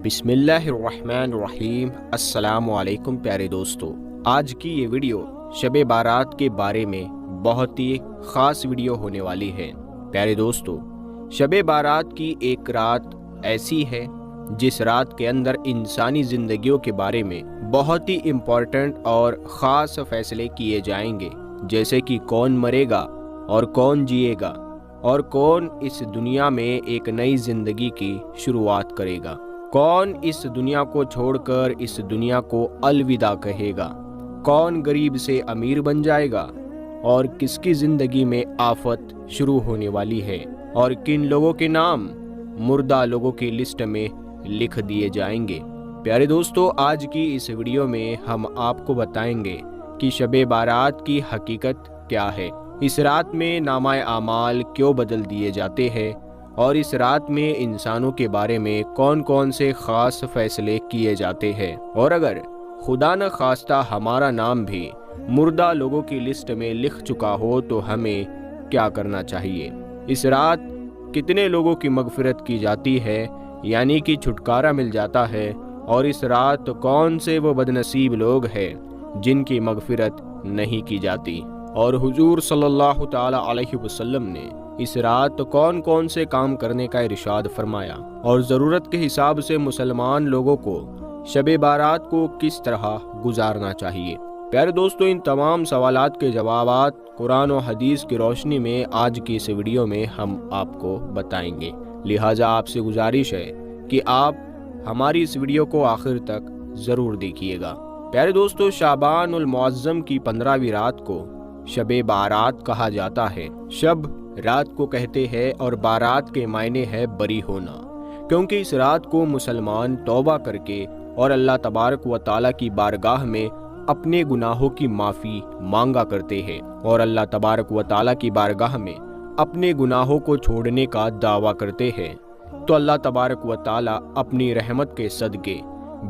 بسم اللہ الرحمن الرحیم۔ السلام علیکم پیارے دوستو، آج کی یہ ویڈیو شب بارات کے بارے میں بہت ہی خاص ویڈیو ہونے والی ہے۔ پیارے دوستو، شب بارات کی ایک رات ایسی ہے جس رات کے اندر انسانی زندگیوں کے بارے میں بہت ہی امپورٹنٹ اور خاص فیصلے کیے جائیں گے، جیسے کہ کون مرے گا اور کون جیے گا اور کون اس دنیا میں ایک نئی زندگی کی شروعات کرے گا، کون اس دنیا کو چھوڑ کر اس دنیا کو الوداع کہے گا، کون غریب سے امیر بن جائے گا اور کس کی زندگی میں آفت شروع ہونے والی ہے، اور کن لوگوں کے نام مردہ لوگوں کی لسٹ میں لکھ دیے جائیں گے۔ پیارے دوستو، آج کی اس ویڈیو میں ہم آپ کو بتائیں گے کہ شب بارات کی حقیقت کیا ہے، اس رات میں نامہ اعمال کیوں بدل دیے جاتے ہیں، اور اس رات میں انسانوں کے بارے میں کون کون سے خاص فیصلے کیے جاتے ہیں، اور اگر خدا نہ خواستہ ہمارا نام بھی مردہ لوگوں کی لسٹ میں لکھ چکا ہو تو ہمیں کیا کرنا چاہیے، اس رات کتنے لوگوں کی مغفرت کی جاتی ہے، یعنی کہ چھٹکارا مل جاتا ہے، اور اس رات کون سے وہ بدنصیب لوگ ہیں جن کی مغفرت نہیں کی جاتی، اور حضور صلی اللہ تعالی علیہ وسلم نے اس رات کون کون سے کام کرنے کا ارشاد فرمایا، اور ضرورت کے حساب سے مسلمان لوگوں کو شب بارات کو کس طرح گزارنا چاہیے۔ پیارے دوستو، ان تمام سوالات کے جوابات قرآن و حدیث کی روشنی میں آج کی اس ویڈیو میں ہم آپ کو بتائیں گے، لہٰذا آپ سے گزارش ہے کہ آپ ہماری اس ویڈیو کو آخر تک ضرور دیکھیے گا۔ پیارے دوستو، شعبان المعظم کی 15ویں رات کو شب بارات کہا جاتا ہے۔ شب رات کو کہتے ہیں اور بارات کے معنی ہے بری ہونا، کیونکہ اس رات کو مسلمان توبہ کر کے اور اللہ تبارک و تعالیٰ کی بارگاہ میں اپنے گناہوں کی معافی مانگا کرتے ہیں، اور اللہ تبارک و تعالیٰ کی بارگاہ میں اپنے گناہوں کو چھوڑنے کا دعویٰ کرتے ہیں، تو اللہ تبارک و تعالیٰ اپنی رحمت کے صدقے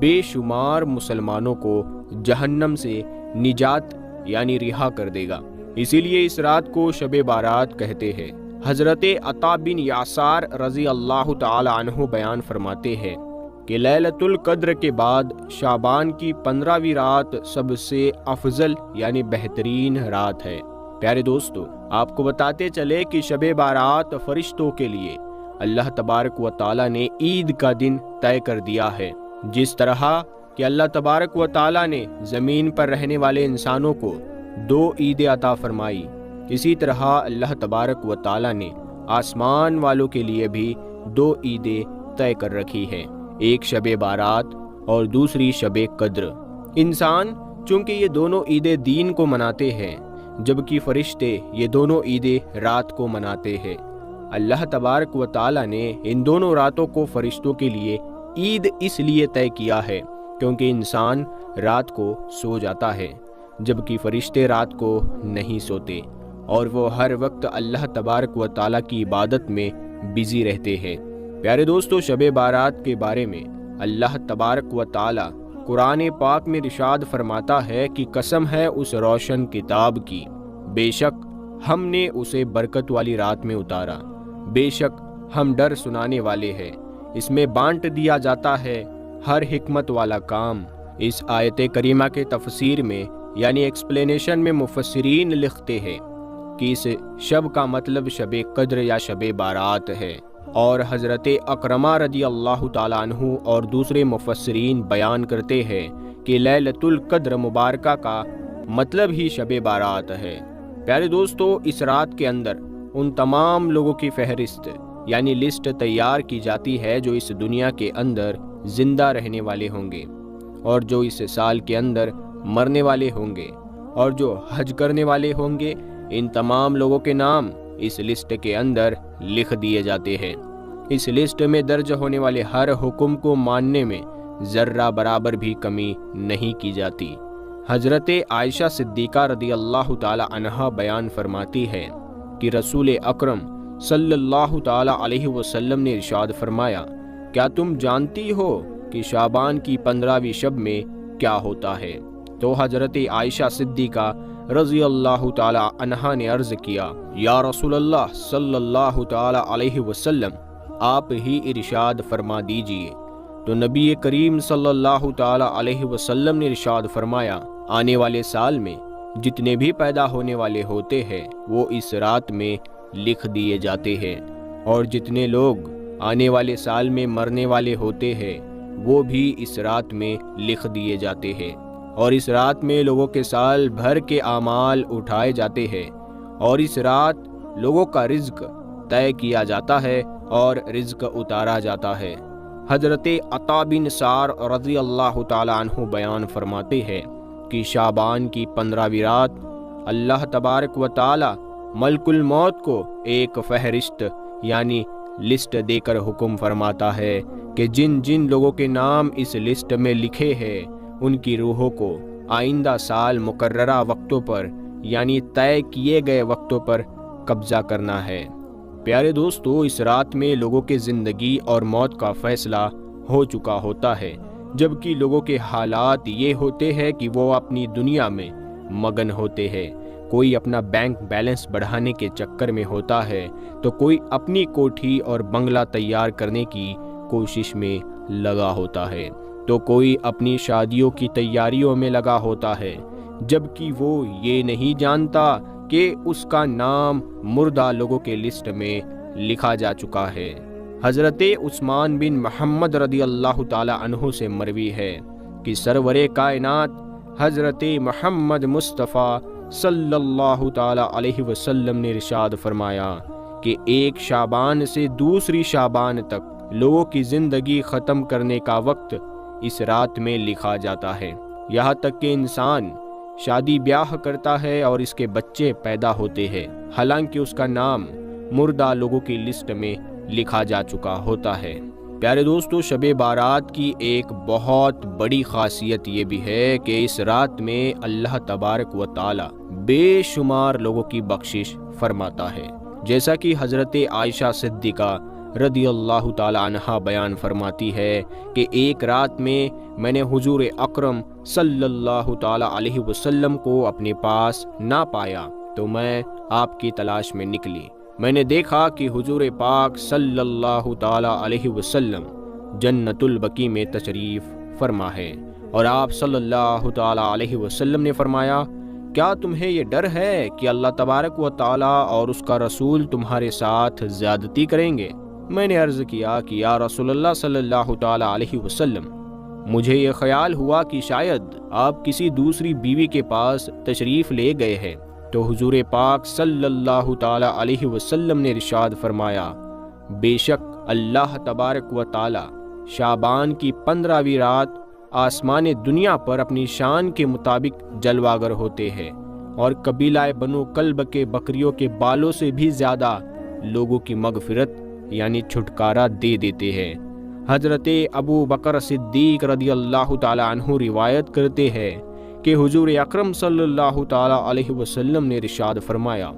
بے شمار مسلمانوں کو جہنم سے نجات یعنی رہا کر دے گا، اسی لیے اس رات کو شب بارات کہتے ہیں۔ حضرت عطا بن یاسار رضی اللہ تعالی عنہ بیان فرماتے ہیں کہ لیلۃ القدر کے بعد شعبان کی 15ویں رات سب سے افضل یعنی بہترین رات ہے۔ پیارے دوستو، آپ کو بتاتے چلے کہ شب بارات فرشتوں کے لیے اللہ تبارک و تعالی نے عید کا دن طے کر دیا ہے، جس طرح کہ اللہ تبارک و تعالی نے زمین پر رہنے والے انسانوں کو 2 عیدیں عطا فرمائی، اسی طرح اللہ تبارک و تعالی نے آسمان والوں کے لیے بھی 2 عیدیں طے کر رکھی ہیں، ایک شب بارات اور دوسری شب قدر۔ انسان چونکہ یہ دونوں عیدیں دین کو مناتے ہیں، جبکہ فرشتے یہ دونوں عیدیں رات کو مناتے ہیں۔ اللہ تبارک و تعالی نے ان دونوں راتوں کو فرشتوں کے لیے عید اس لیے طے کیا ہے کیونکہ انسان رات کو سو جاتا ہے، جبکہ فرشتے رات کو نہیں سوتے، اور وہ ہر وقت اللہ تبارک و تعالیٰ کی عبادت میں بزی رہتے ہیں۔ پیارے دوستو، شب بارات کے بارے میں اللہ تبارک و تعالیٰ قرآن پاک میں ارشاد فرماتا ہے کہ قسم ہے اس روشن کتاب کی، بے شک ہم نے اسے برکت والی رات میں اتارا، بے شک ہم ڈر سنانے والے ہیں، اس میں بانٹ دیا جاتا ہے ہر حکمت والا کام۔ اس آیت کریمہ کے تفسیر میں یعنی ایکسپلینیشن میں مفسرین لکھتے ہیں کہ اس شب کا مطلب شب قدر یا شب بارات ہے، اور حضرت اکرمہ رضی اللہ تعالیٰ عنہ اور دوسرے مفسرین بیان کرتے ہیں کہ لیلۃ القدر مبارکہ کا مطلب ہی شب بارات ہے۔ پیارے دوستو، اس رات کے اندر ان تمام لوگوں کی فہرست یعنی لسٹ تیار کی جاتی ہے جو اس دنیا کے اندر زندہ رہنے والے ہوں گے، اور جو اس سال کے اندر مرنے والے ہوں گے، اور جو حج کرنے والے ہوں گے، ان تمام لوگوں کے نام اس لسٹ کے اندر لکھ دیے جاتے ہیں۔ اس لسٹ میں درج ہونے والے ہر حکم کو ماننے میں ذرہ برابر بھی کمی نہیں کی جاتی۔ حضرت عائشہ صدیقہ رضی اللہ تعالی عنہا بیان فرماتی ہے کہ رسول اکرم صلی اللہ تعالی علیہ وسلم نے ارشاد فرمایا، کیا تم جانتی ہو کہ شعبان کی 15ویں شب میں کیا ہوتا ہے؟ تو حضرت عائشہ صدیقہ رضی اللہ تعالی عنہا نے عرض کیا، یا رسول اللہ صلی اللہ تعالی علیہ وسلم، آپ ہی ارشاد فرما دیجئے۔ تو نبی کریم صلی اللہ تعالی علیہ وسلم نے ارشاد فرمایا، آنے والے سال میں جتنے بھی پیدا ہونے والے ہوتے ہیں وہ اس رات میں لکھ دیے جاتے ہیں، اور جتنے لوگ آنے والے سال میں مرنے والے ہوتے ہیں وہ بھی اس رات میں لکھ دیے جاتے ہیں، اور اس رات میں لوگوں کے سال بھر کے اعمال اٹھائے جاتے ہیں، اور اس رات لوگوں کا رزق طے کیا جاتا ہے اور رزق اتارا جاتا ہے۔ حضرت عطا بن سار رضی اللہ تعالی عنہ بیان فرماتے ہیں کہ شعبان کی 15ویں رات اللہ تبارک و تعالی ملک الموت کو ایک فہرست یعنی لسٹ دے کر حکم فرماتا ہے کہ جن جن لوگوں کے نام اس لسٹ میں لکھے ہیں ان کی روحوں کو آئندہ سال مقررہ وقتوں پر یعنی طے کیے گئے وقتوں پر قبضہ کرنا ہے۔ پیارے دوستو، اس رات میں لوگوں کے زندگی اور موت کا فیصلہ ہو چکا ہوتا ہے، جبکہ لوگوں کے حالات یہ ہوتے ہیں کہ وہ اپنی دنیا میں مگن ہوتے ہیں۔ کوئی اپنا بینک بیلنس بڑھانے کے چکر میں ہوتا ہے تو کوئی اپنی کوٹھی اور بنگلہ تیار کرنے کی کوشش میں لگا ہوتا ہے، تو کوئی اپنی شادیوں کی تیاریوں میں لگا ہوتا ہے، جبکہ وہ یہ نہیں جانتا کہ اس کا نام مردہ لوگوں کے لسٹ میں لکھا جا چکا ہے۔ حضرت عثمان بن محمد رضی اللہ تعالی عنہ سے مروی ہے کہ سرور کائنات حضرت محمد مصطفیٰ صلی اللہ تعالی علیہ وسلم نے ارشاد فرمایا کہ ایک شعبان سے دوسری شعبان تک لوگوں کی زندگی ختم کرنے کا وقت اس رات میں لکھا جاتا ہے، یہاں تک کہ انسان شادی بیاہ کرتا ہے اور اس کے بچے پیدا ہوتے ہیں، حالانکہ اس کا نام مردہ لوگوں کی لسٹ میں لکھا جا چکا ہوتا ہے۔ پیارے دوستو، شب بارات کی ایک بہت بڑی خاصیت یہ بھی ہے کہ اس رات میں اللہ تبارک و تعالی بے شمار لوگوں کی بخشش فرماتا ہے، جیسا کہ حضرت عائشہ صدیقہ رضی اللہ تعالی عنہا بیان فرماتی ہے کہ ایک رات میں نے حضور اکرم صلی اللہ تعالی علیہ وسلم کو اپنے پاس نہ پایا تو میں آپ کی تلاش میں نکلی۔ میں نے دیکھا کہ حضور پاک صلی اللہ تعالی علیہ وسلم جنت البقیع میں تشریف فرما ہے، اور آپ صلی اللہ تعالی علیہ وسلم نے فرمایا، کیا تمہیں یہ ڈر ہے کہ اللہ تبارک و تعالی اور اس کا رسول تمہارے ساتھ زیادتی کریں گے؟ میں نے عرض کیا کہ یا رسول اللہ صلی اللہ تعالی علیہ وسلم، مجھے یہ خیال ہوا کہ شاید آپ کسی دوسری بیوی کے پاس تشریف لے گئے ہیں، تو حضور پاک صلی اللہ تعالی علیہ وسلم نے ارشاد فرمایا، بے شک اللہ تبارک و تعالی شعبان کی 15ویں رات آسمان دنیا پر اپنی شان کے مطابق جلواگر ہوتے ہیں، اور قبیلہ بنو کلب کے بکریوں کے بالوں سے بھی زیادہ لوگوں کی مغفرت یعنی چھٹکارا دے دیتے ہیں۔ حضرت ابو بکر صدیق رضی اللہ تعالی عنہ روایت کرتے ہیں کہ حضور اکرم صلی اللہ تعالی علیہ وسلم نے ارشاد فرمایا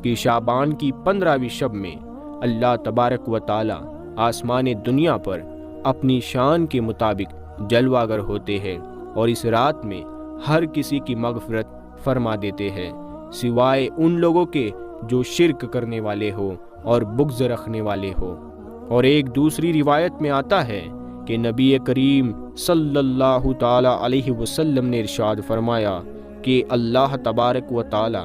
کہ شعبان کی 15ویں شب میں اللہ تبارک و تعالی آسمان دنیا پر اپنی شان کے مطابق جلواگر ہوتے ہیں، اور اس رات میں ہر کسی کی مغفرت فرما دیتے ہیں سوائے ان لوگوں کے جو شرک کرنے والے ہو اور بغض رکھنے والے ہو۔ اور ایک دوسری روایت میں آتا ہے کہ نبی کریم صلی اللہ تعالی علیہ وسلم نے ارشاد فرمایا کہ اللہ تبارک و تعالی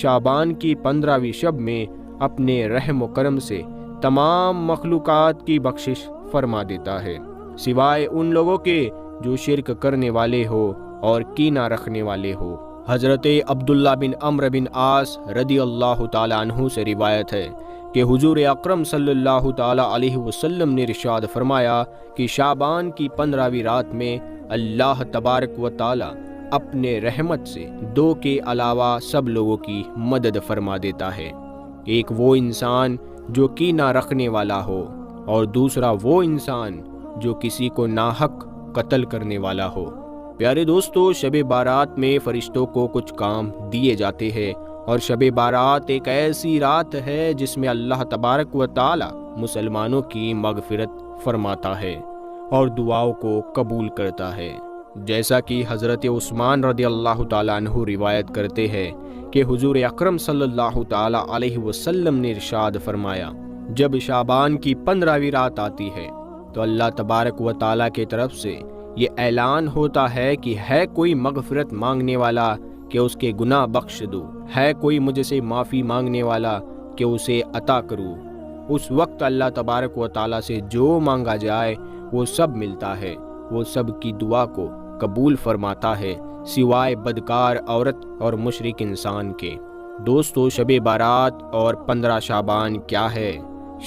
شعبان کی 15ویں شب میں اپنے رحم و کرم سے تمام مخلوقات کی بخشش فرما دیتا ہے سوائے ان لوگوں کے جو شرک کرنے والے ہو اور کینہ رکھنے والے ہو۔ حضرت عبداللہ بن عمرو بن عاص رضی اللہ تعالی عنہ سے روایت ہے کہ حضور اکرم صلی اللہ تعالی علیہ وسلم نے ارشاد فرمایا کہ شعبان کی 15ویں رات میں اللہ تبارک و تعالی اپنے رحمت سے 2 کے علاوہ سب لوگوں کی مدد فرما دیتا ہے، ایک وہ انسان جو کینہ رکھنے والا ہو، اور دوسرا وہ انسان جو کسی کو ناحق قتل کرنے والا ہو۔ پیارے دوستو، شب بارات میں فرشتوں کو کچھ کام دیے جاتے ہیں، اور شب بارات ایک ایسی رات ہے جس میں اللہ تبارک و تعالی مسلمانوں کی مغفرت فرماتا ہے اور دعاؤں کو قبول کرتا ہے، جیسا کہ حضرت عثمان رضی اللہ تعالیٰ عنہ روایت کرتے ہیں کہ حضور اکرم صلی اللہ تعالیٰ علیہ وسلم نے ارشاد فرمایا، جب شعبان کی 15ویں رات آتی ہے تو اللہ تبارک و تعالیٰ کی طرف سے یہ اعلان ہوتا ہے کہ ہے کوئی مغفرت مانگنے والا کہ اس کے گناہ بخش دوں، ہے کوئی مجھ سے معافی مانگنے والا کہ اسے عطا کروں۔ اس وقت اللہ تبارک و تعالیٰ سے جو مانگا جائے وہ سب ملتا ہے، وہ سب کی دعا کو قبول فرماتا ہے، سوائے بدکار عورت اور مشرک انسان کے۔ دوستو، شب بارات اور 15 شعبان کیا ہے؟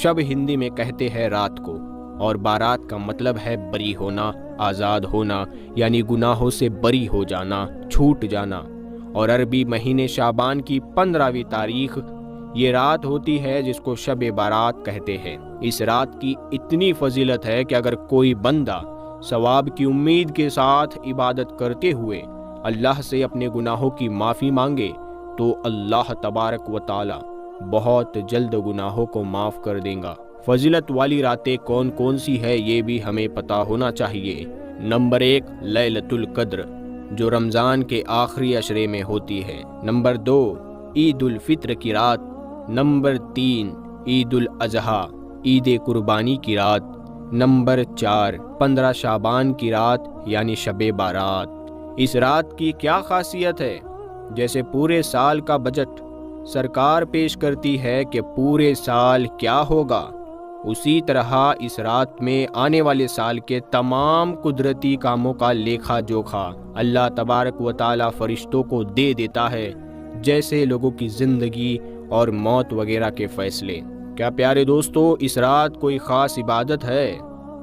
شب ہندی میں کہتے ہیں رات کو، اور بارات کا مطلب ہے بری ہونا، آزاد ہونا، یعنی گناہوں سے بری ہو جانا، چھوٹ جانا۔ اور عربی مہینے شعبان کی 15ویں تاریخ یہ رات ہوتی ہے جس کو شب بارات کہتے ہیں۔ اس رات کی اتنی فضیلت ہے کہ اگر کوئی بندہ ثواب کی امید کے ساتھ عبادت کرتے ہوئے اللہ سے اپنے گناہوں کی معافی مانگے تو اللہ تبارک و تعالی بہت جلد گناہوں کو معاف کر دے گا۔ فضیلت والی راتیں کون کون سی ہے یہ بھی ہمیں پتہ ہونا چاہیے۔ نمبر 1 لیلۃ القدر جو رمضان کے آخری عشرے میں ہوتی ہے۔ نمبر 2 عید الفطر کی رات۔ نمبر 3 عید الاضحیٰ عید قربانی کی رات۔ نمبر 4 15 شعبان کی رات یعنی شب بارات۔ اس رات کی کیا خاصیت ہے؟ جیسے پورے سال کا بجٹ سرکار پیش کرتی ہے کہ پورے سال کیا ہوگا، اسی طرح اس رات میں آنے والے سال کے تمام قدرتی کاموں کا لیکھا جوکھا اللہ تبارک و تعالی فرشتوں کو دے دیتا ہے، جیسے لوگوں کی زندگی اور موت وغیرہ کے فیصلے۔ کیا پیارے دوستو اس رات کوئی خاص عبادت ہے؟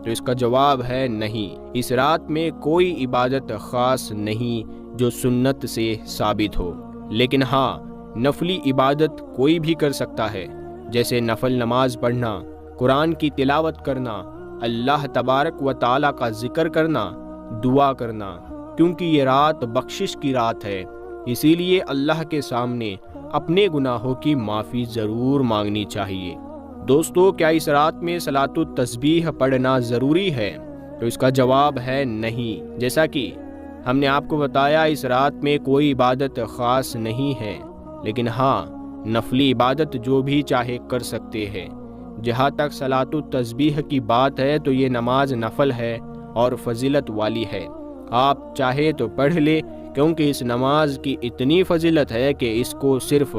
تو اس کا جواب ہے نہیں۔ اس رات میں کوئی عبادت خاص نہیں جو سنت سے ثابت ہو، لیکن ہاں نفلی عبادت کوئی بھی کر سکتا ہے، جیسے نفل نماز پڑھنا، قرآن کی تلاوت کرنا، اللہ تبارک و تعالیٰ کا ذکر کرنا، دعا کرنا، کیونکہ یہ رات بخشش کی رات ہے، اسی لیے اللہ کے سامنے اپنے گناہوں کی معافی ضرور مانگنی چاہیے۔ دوستو، کیا اس رات میں صلاۃ التسبیح پڑھنا ضروری ہے؟ تو اس کا جواب ہے نہیں۔ جیسا کہ ہم نے آپ کو بتایا اس رات میں کوئی عبادت خاص نہیں ہے، لیکن ہاں نفلی عبادت جو بھی چاہے کر سکتے ہیں۔ جہاں تک صلاۃ التسبیح کی بات ہے تو یہ نماز نفل ہے اور فضیلت والی ہے، آپ چاہے تو پڑھ لے، کیونکہ اس نماز کی اتنی فضیلت ہے کہ اس کو صرف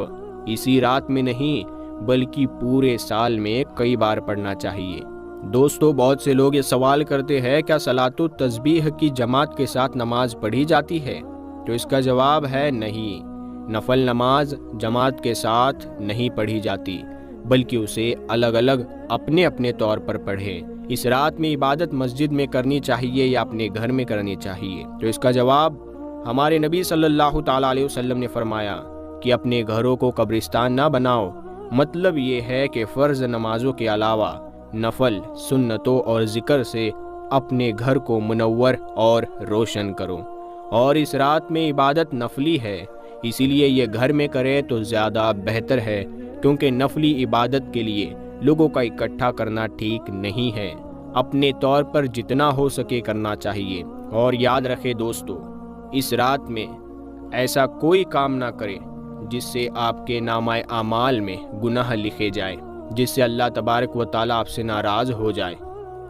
اسی رات میں نہیں بلکہ پورے سال میں کئی بار پڑھنا چاہیے۔ دوستو، بہت سے لوگ یہ سوال کرتے ہیں کیا صلاۃ التسبیح کی جماعت کے ساتھ نماز پڑھی جاتی ہے؟ تو اس کا جواب ہے نہیں۔ نفل نماز جماعت کے ساتھ نہیں پڑھی جاتی، بلکہ اسے الگ الگ اپنے اپنے طور پر پڑھیں۔ اس رات میں عبادت مسجد میں کرنی چاہیے یا اپنے گھر میں کرنی چاہیے؟ تو اس کا جواب ہمارے نبی صلی اللہ تعالیٰ علیہ وسلم نے فرمایا کہ اپنے گھروں کو قبرستان نہ بناؤ۔ مطلب یہ ہے کہ فرض نمازوں کے علاوہ نفل، سنتوں اور ذکر سے اپنے گھر کو منور اور روشن کرو۔ اور اس رات میں عبادت نفلی ہے، اسی لیے یہ گھر میں کرے تو زیادہ بہتر ہے، کیونکہ نفلی عبادت کے لیے لوگوں کا اکٹھا کرنا ٹھیک نہیں ہے، اپنے طور پر جتنا ہو سکے کرنا چاہیے۔ اور یاد رکھے دوستو، اس رات میں ایسا کوئی کام نہ کرے جس سے آپ کے نامہ اعمال میں گناہ لکھے جائیں، جس سے اللہ تبارک و تعالیٰ آپ سے ناراض ہو جائے،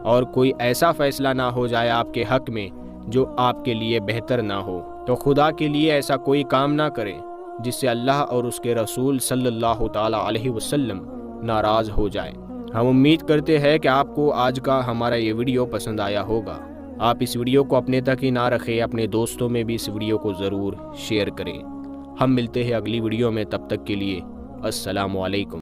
اور کوئی ایسا فیصلہ نہ ہو جائے آپ کے حق میں جو آپ کے لیے بہتر نہ ہو۔ تو خدا کے لیے ایسا کوئی کام نہ کرے جس سے اللہ اور اس کے رسول صلی اللہ تعالیٰ علیہ وسلم ناراض ہو جائے۔ ہم امید کرتے ہیں کہ آپ کو آج کا ہمارا یہ ویڈیو پسند آیا ہوگا۔ آپ اس ویڈیو کو اپنے تک ہی نہ رکھیں، اپنے دوستوں میں بھی اس ویڈیو کو ضرور شیئر کریں۔ ہم ملتے ہیں اگلی ویڈیو میں، تب تک کے لیے السلام علیکم۔